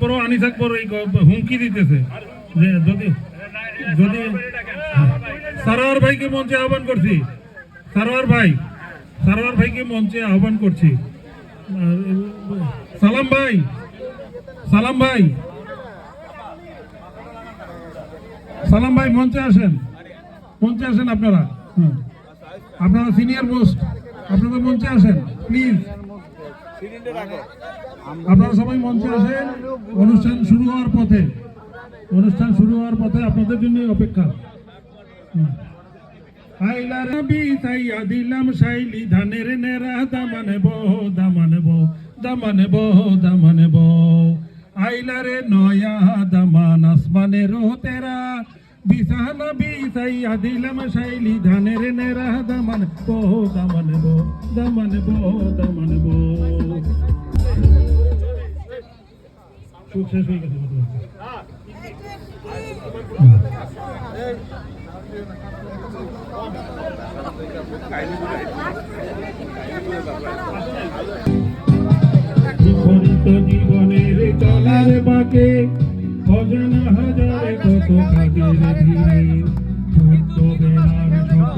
তারপরেও আনিস আকবর এই হুমকি দিতেছে যে যদি যদি সারোয়ার ভাইকে মঞ্চে আহ্বান করছি, সারোয়ার ভাইকে মঞ্চে আহ্বান করছি। সালাম ভাই মঞ্চে আসেন আপনারা। আপনারা সিনিয়র মোস্ট, আপনারা মঞ্চে আসেন প্লিজ। আপনারা সবাই মঞ্চে আসেন। অনুষ্ঠান শুরু হওয়ার পথে আপনাদের জন্য অপেক্ষা। আইলার নবী তাইয়া দিলাম শাইলি ধানের নেরা দামানে বো আইলারে নয়া দামান আসমানের তেরা বিছানা বিছাইয়া দিলাম শাইলি ধানের নেরা দামানে বো শেষ হয়ে গেছে। জীবনের চলার বাকে অজানা হাজারে কত কাজের ভিড়ে ছোট্ট বেলার শত